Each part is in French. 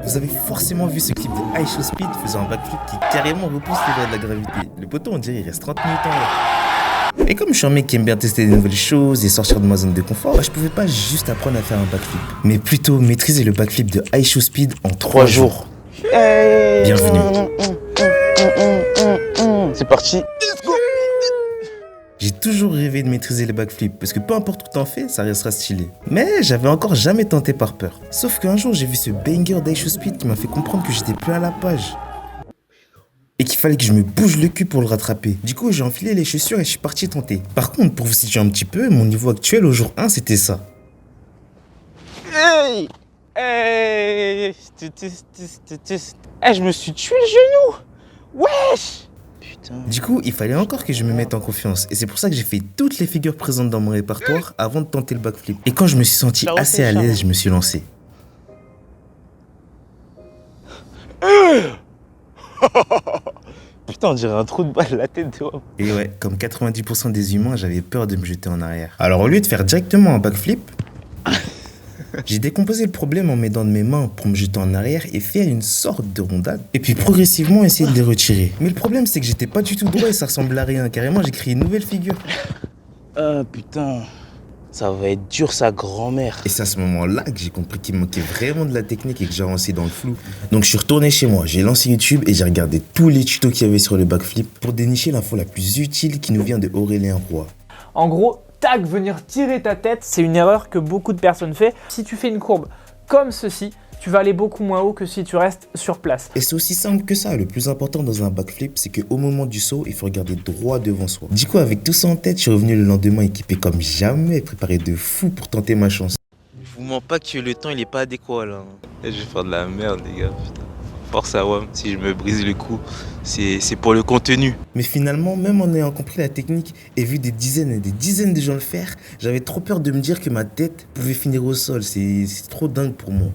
Vous avez forcément vu ce clip de High Show Speed faisant un backflip qui carrément repousse les lois de la gravité. Le poteau, on dirait, il reste 30 minutes en l'air. Et comme je suis un mec qui aime bien tester des nouvelles choses et sortir de ma zone de confort, bah, je pouvais pas juste apprendre à faire un backflip, mais plutôt maîtriser le backflip de High Show Speed en 3 jours. Bienvenue. C'est parti. J'ai toujours rêvé de maîtriser les backflips, parce que peu importe où t'en fais, ça restera stylé. Mais j'avais encore jamais tenté par peur. Sauf qu'un jour, j'ai vu ce banger d'High Show Speed qui m'a fait comprendre que j'étais plus à la page. Et qu'il fallait que je me bouge le cul pour le rattraper. Du coup, j'ai enfilé les chaussures et je suis parti tenter. Par contre, pour vous situer un petit peu, mon niveau actuel au jour 1, c'était ça. Hey, je me suis tué le genou. Wesh. Putain. Du coup, il fallait encore que je me mette en confiance. Et c'est pour ça que j'ai fait toutes les figures présentes dans mon répertoire avant de tenter le backflip. Et quand je me suis senti assez à l'aise, je me suis lancé. Putain, on dirait un trou de balle la tête de homme. Et ouais, comme 90% des humains, j'avais peur de me jeter en arrière. Alors au lieu de faire directement un backflip, j'ai décomposé le problème en m'aidant de mes mains pour me jeter en arrière et faire une sorte de rondade. Et puis progressivement essayer de les retirer. Mais le problème c'est que j'étais pas du tout droit et ça ressemblait à rien. Carrément j'ai créé une nouvelle figure. Ah putain, ça va être dur sa grand-mère. Et c'est à ce moment-là que j'ai compris qu'il me manquait vraiment de la technique et que j'avançais dans le flou. Donc je suis retourné chez moi, j'ai lancé YouTube et j'ai regardé tous les tutos qu'il y avait sur le backflip pour dénicher l'info la plus utile qui nous vient de Aurélien Roy. En gros, tac, venir tirer ta tête, c'est une erreur que beaucoup de personnes font. Si tu fais une courbe comme ceci, tu vas aller beaucoup moins haut que si tu restes sur place. Et c'est aussi simple que ça, le plus important dans un backflip, c'est qu'au moment du saut, il faut regarder droit devant soi. Du coup, avec tout ça en tête, je suis revenu le lendemain équipé comme jamais, préparé de fou pour tenter ma chance. Je vous mens pas que le temps il est pas adéquat là. Et je vais faire de la merde les gars, putain. Force à WAM, si je me brise le cou, c'est pour le contenu. Mais finalement, même en ayant compris la technique et vu des dizaines et des dizaines de gens le faire, j'avais trop peur de me dire que ma tête pouvait finir au sol. C'est trop dingue pour moi.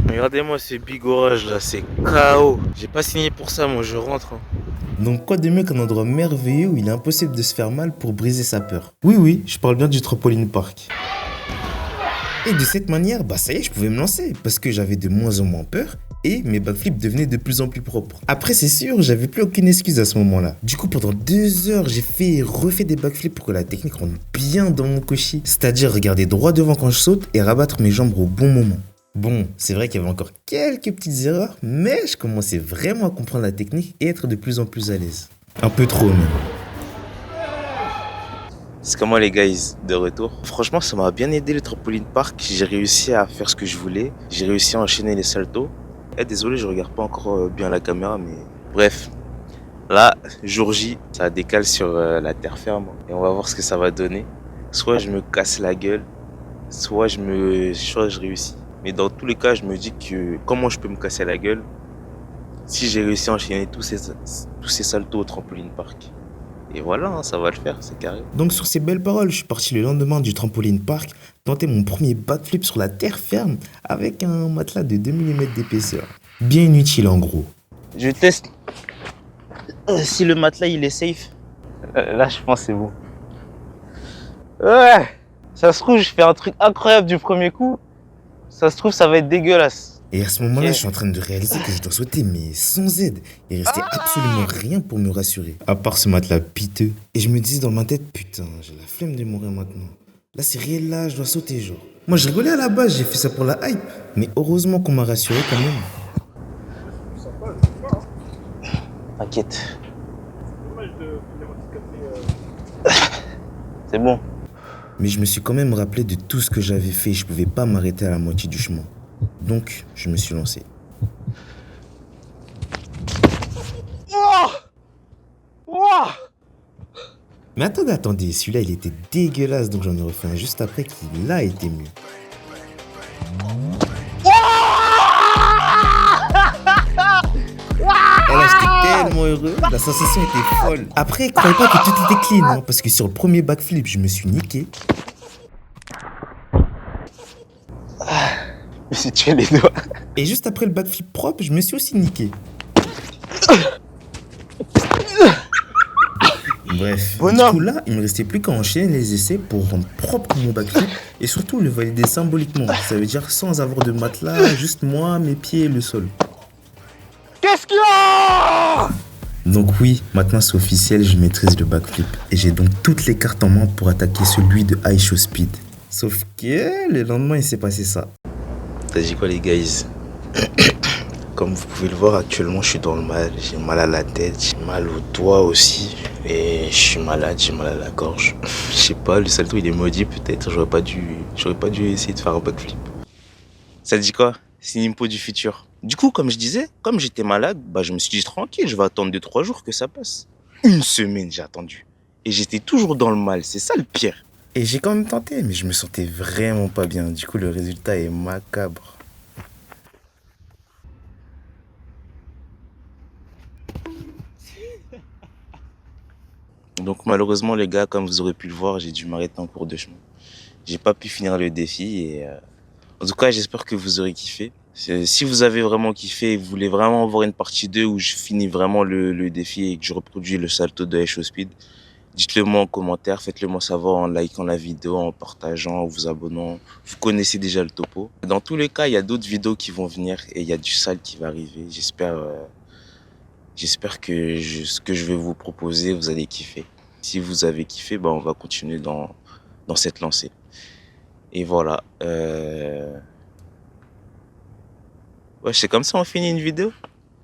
Regardez-moi ce bigorage là, c'est KO. J'ai pas signé pour ça, moi je rentre. Donc quoi de mieux qu'un endroit merveilleux où il est impossible de se faire mal pour briser sa peur. Oui, je parle bien du trampoline park. Et de cette manière, bah ça y est, je pouvais me lancer parce que j'avais de moins en moins peur et mes backflips devenaient de plus en plus propres. Après, c'est sûr, j'avais plus aucune excuse à ce moment-là. Du coup, pendant 2 heures, j'ai fait et refait des backflips pour que la technique rentre bien dans mon cochis. C'est-à-dire regarder droit devant quand je saute et rabattre mes jambes au bon moment. Bon, c'est vrai qu'il y avait encore quelques petites erreurs, mais je commençais vraiment à comprendre la technique et être de plus en plus à l'aise. Un peu trop même. C'est comment les guys de retour. Franchement, ça m'a bien aidé le trampoline park. J'ai réussi à faire ce que je voulais. J'ai réussi à enchaîner les saltos. Désolé, je regarde pas encore bien la caméra, mais bref. Là, jour J, ça décale sur la terre ferme et on va voir ce que ça va donner. Soit je me casse la gueule, soit je réussis. Mais dans tous les cas, je me dis que comment je peux me casser la gueule si j'ai réussi à enchaîner tous ces saltos au trampoline park. Et voilà, hein, ça va le faire, c'est carré. Donc sur ces belles paroles, je suis parti le lendemain du trampoline park tenter mon premier backflip sur la terre ferme avec un matelas de 2 mm d'épaisseur. Bien inutile en gros. Je teste si le matelas il est safe. Là, je pense que c'est bon. Ouais, ça se trouve, je fais un truc incroyable du premier coup. Ça se trouve, ça va être dégueulasse. Et à ce moment-là, je suis en train de réaliser que je dois sauter, mais sans aide. Il restait absolument rien pour me rassurer, à part ce matelas piteux. Et je me disais dans ma tête, putain, j'ai la flemme de mourir maintenant. Là, c'est réel, là, je dois sauter, genre. Moi, je rigolais à la base, j'ai fait ça pour la hype. Mais heureusement qu'on m'a rassuré quand même. T'inquiète. C'est bon. Mais je me suis quand même rappelé de tout ce que j'avais fait et je pouvais pas m'arrêter à la moitié du chemin. Donc, je me suis lancé. Mais attendez, celui-là il était dégueulasse donc j'en ai refait un juste après qui là était mieux. Et là j'étais tellement heureux, la sensation était folle. Après, croyez pas que tout était clean, hein, parce que sur le premier backflip je me suis niqué. Je me suis tué les doigts. Et juste après le backflip propre, je me suis aussi niqué. Bref, Bonhomme. du coup là, il me restait plus qu'à enchaîner les essais pour rendre propre mon backflip et surtout le valider symboliquement. Ça veut dire sans avoir de matelas, juste moi, mes pieds et le sol. Qu'est-ce qu'il y a? Donc oui, maintenant c'est officiel, je maîtrise le backflip. Et j'ai donc toutes les cartes en main pour attaquer celui de High Show Speed. Sauf que le lendemain, il s'est passé ça. T'as dit quoi les guys? Comme vous pouvez le voir, actuellement je suis dans le mal. J'ai mal à la tête, j'ai mal au doigt aussi. Et je suis malade, j'ai mal à la gorge. Je sais pas, le salto il est maudit peut-être. J'aurais pas dû essayer de faire un backflip. Ça te dit quoi? C'est une impo du futur. Du coup, comme je disais, comme j'étais malade, bah je me suis dit tranquille, je vais attendre 2-3 jours que ça passe. Une semaine j'ai attendu. Et j'étais toujours dans le mal, c'est ça le pire. Et j'ai quand même tenté, mais je me sentais vraiment pas bien. Du coup, le résultat est macabre. Donc malheureusement les gars, comme vous aurez pu le voir, j'ai dû m'arrêter en cours de chemin. J'ai pas pu finir le défi et en tout cas j'espère que vous aurez kiffé. Si vous avez vraiment kiffé et vous voulez vraiment voir une partie 2 où je finis vraiment le défi et que je reproduis le salto de High Show Speed, dites-le moi en commentaire, faites-le moi savoir en likant la vidéo, en partageant, en vous abonnant. Vous connaissez déjà le topo. Dans tous les cas, il y a d'autres vidéos qui vont venir et il y a du sale qui va arriver. J'espère que ce que je vais vous proposer, vous allez kiffer. Si vous avez kiffé, bah, on va continuer dans cette lancée. Et voilà. Ouais, c'est comme ça on finit une vidéo.